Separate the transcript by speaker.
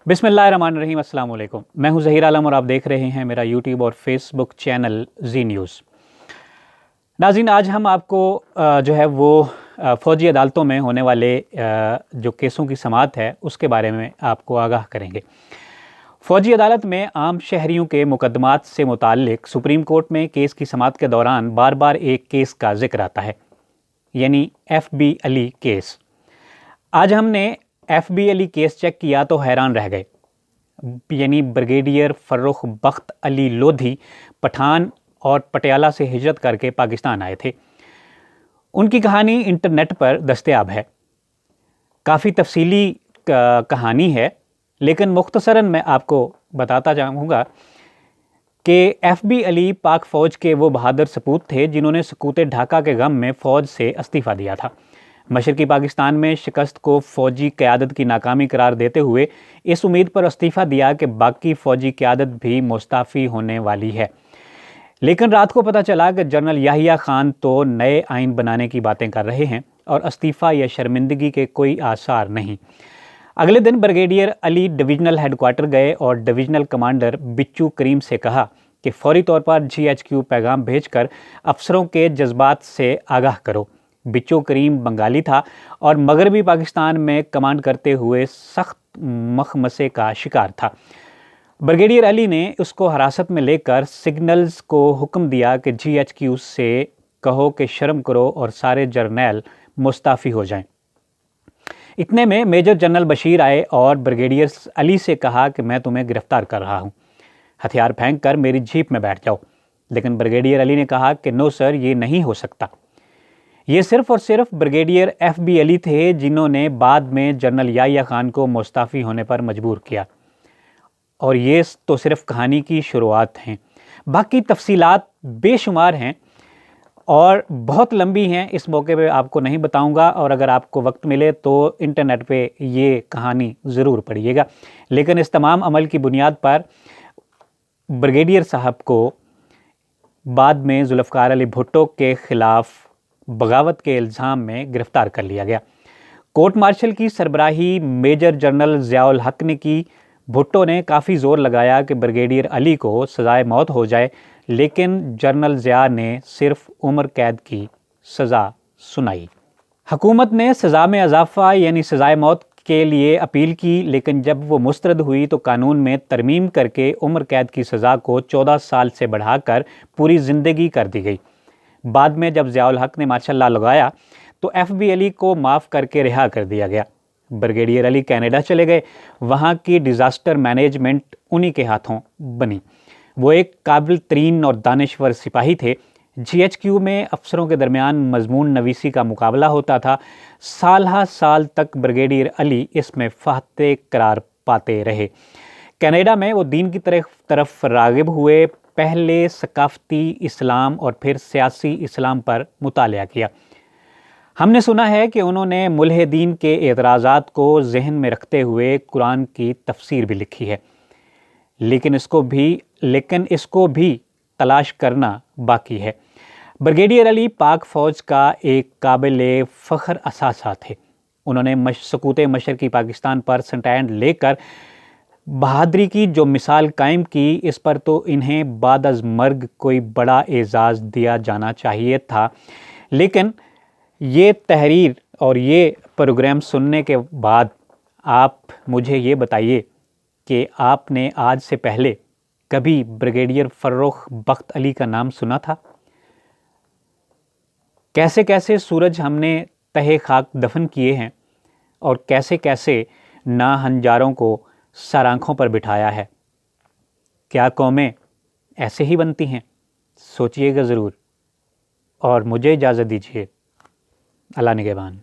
Speaker 1: بسم اللہ الرحمن الرحیم۔ السلام علیکم، میں ہوں ظہیر عالم اور آپ دیکھ رہے ہیں میرا یوٹیوب اور فیس بک چینل زی نیوز۔ ناظرین، آج ہم آپ کو وہ فوجی عدالتوں میں ہونے والے جو کیسوں کی سماعت ہے اس کے بارے میں آپ کو آگاہ کریں گے۔ فوجی عدالت میں عام شہریوں کے مقدمات سے متعلق سپریم کورٹ میں کیس کی سماعت کے دوران بار بار ایک کیس کا ذکر آتا ہے، یعنی ایف بی علی کیس۔ آج ہم نے ایف بی علی کیس چیک کیا تو حیران رہ گئے، یعنی بریگیڈیئر فرخ بخت علی لودھی پٹھان اور پٹیالہ سے ہجرت کر کے پاکستان آئے تھے۔ ان کی کہانی انٹرنیٹ پر دستیاب ہے، کافی تفصیلی کہانی ہے، لیکن مختصراً میں آپ کو بتاتا چاہوں گا کہ ایف بی علی پاک فوج کے وہ بہادر سپوت تھے جنہوں نے سقوط ڈھاکہ کے غم میں فوج سے استعفیٰ دیا تھا۔ مشرقی پاکستان میں شکست کو فوجی قیادت کی ناکامی قرار دیتے ہوئے اس امید پر استعفیٰ دیا کہ باقی فوجی قیادت بھی مستعفی ہونے والی ہے، لیکن رات کو پتہ چلا کہ جنرل یحییٰ خان تو نئے آئین بنانے کی باتیں کر رہے ہیں اور استعفیٰ یا شرمندگی کے کوئی آثار نہیں۔ اگلے دن بریگیڈیئر علی ڈویژنل ہیڈ کوارٹر گئے اور ڈویژنل کمانڈر بچو کریم سے کہا کہ فوری طور پر GHQ پیغام بھیج کر افسروں کے جذبات سے آگاہ کرو۔ بچو کریم بنگالی تھا اور مغربی پاکستان میں کمانڈ کرتے ہوئے سخت مخمصے کا شکار تھا۔ بریگیڈیئر علی نے اس کو حراست میں لے کر سگنلز کو حکم دیا کہ GHQ سے کہو کہ شرم کرو اور سارے جرنیل مستعفی ہو جائیں۔ اتنے میں میجر جنرل بشیر آئے اور بریگیڈیئر علی سے کہا کہ میں تمہیں گرفتار کر رہا ہوں، ہتھیار پھینک کر میری جیپ میں بیٹھ جاؤ۔ لیکن بریگیڈیئر علی نے کہا کہ نو سر، یہ نہیں ہو سکتا۔ یہ صرف اور صرف بریگیڈیئر ایف بی علی تھے جنہوں نے بعد میں جنرل یحییٰ خان کو مستعفی ہونے پر مجبور کیا، اور یہ تو صرف کہانی کی شروعات ہیں۔ باقی تفصیلات بے شمار ہیں اور بہت لمبی ہیں، اس موقع پہ آپ کو نہیں بتاؤں گا، اور اگر آپ کو وقت ملے تو انٹرنیٹ پہ یہ کہانی ضرور پڑھیے گا۔ لیکن اس تمام عمل کی بنیاد پر بریگیڈیئر صاحب کو بعد میں ذوالفقار علی بھٹو کے خلاف بغاوت کے الزام میں گرفتار کر لیا گیا۔ کورٹ مارشل کی سربراہی میجر جنرل ضیاء الحق نے کی۔ بھٹو نے کافی زور لگایا کہ بریگیڈیئر علی کو سزائے موت ہو جائے، لیکن جنرل ضیاء نے صرف عمر قید کی سزا سنائی۔ حکومت نے سزا میں اضافہ یعنی سزائے موت کے لیے اپیل کی، لیکن جب وہ مسترد ہوئی تو قانون میں ترمیم کر کے عمر قید کی سزا کو 14 سال سے بڑھا کر پوری زندگی کر دی گئی۔ بعد میں جب ضیاء الحق نے ماشاء اللہ لگایا تو ایف بی علی کو معاف کر کے رہا کر دیا گیا۔ بریگیڈیئر علی کینیڈا چلے گئے، وہاں کی ڈیزاسٹر مینجمنٹ انہی کے ہاتھوں بنی۔ وہ ایک قابل ترین اور دانشور سپاہی تھے۔ GHQ میں افسروں کے درمیان مضمون نویسی کا مقابلہ ہوتا تھا۔ سالہ سال تک بریگیڈیئر علی اس میں فاتح قرار پاتے رہے۔ کینیڈا میں وہ دین کی طرف راغب ہوئے، پہلے ثقافتی اسلام اور پھر سیاسی اسلام پر مطالعہ کیا۔ ہم نے سنا ہے کہ انہوں نے ملحدین کے اعتراضات کو ذہن میں رکھتے ہوئے قرآن کی تفسیر بھی لکھی ہے، لیکن اس کو بھی تلاش کرنا باقی ہے۔ بریگیڈیئر علی پاک فوج کا ایک قابل فخر اثاثہ تھے۔ انہوں نے سقوط مشرقی پاکستان پر سٹینڈ لے کر بہادری کی جو مثال قائم کی، اس پر تو انہیں بعد از مرگ کوئی بڑا اعزاز دیا جانا چاہیے تھا۔ لیکن یہ تحریر اور یہ پروگرام سننے کے بعد آپ مجھے یہ بتائیے کہ آپ نے آج سے پہلے کبھی بریگیڈیئر فرخ بخت علی کا نام سنا تھا؟ کیسے کیسے سورج ہم نے تہے خاک دفن کیے ہیں اور کیسے کیسے ناہنجاروں کو سر آنکھوں پر بٹھایا ہے۔ کیا قومیں ایسے ہی بنتی ہیں؟ سوچئے گا ضرور، اور مجھے اجازت دیجیے۔ اللہ نگہبان۔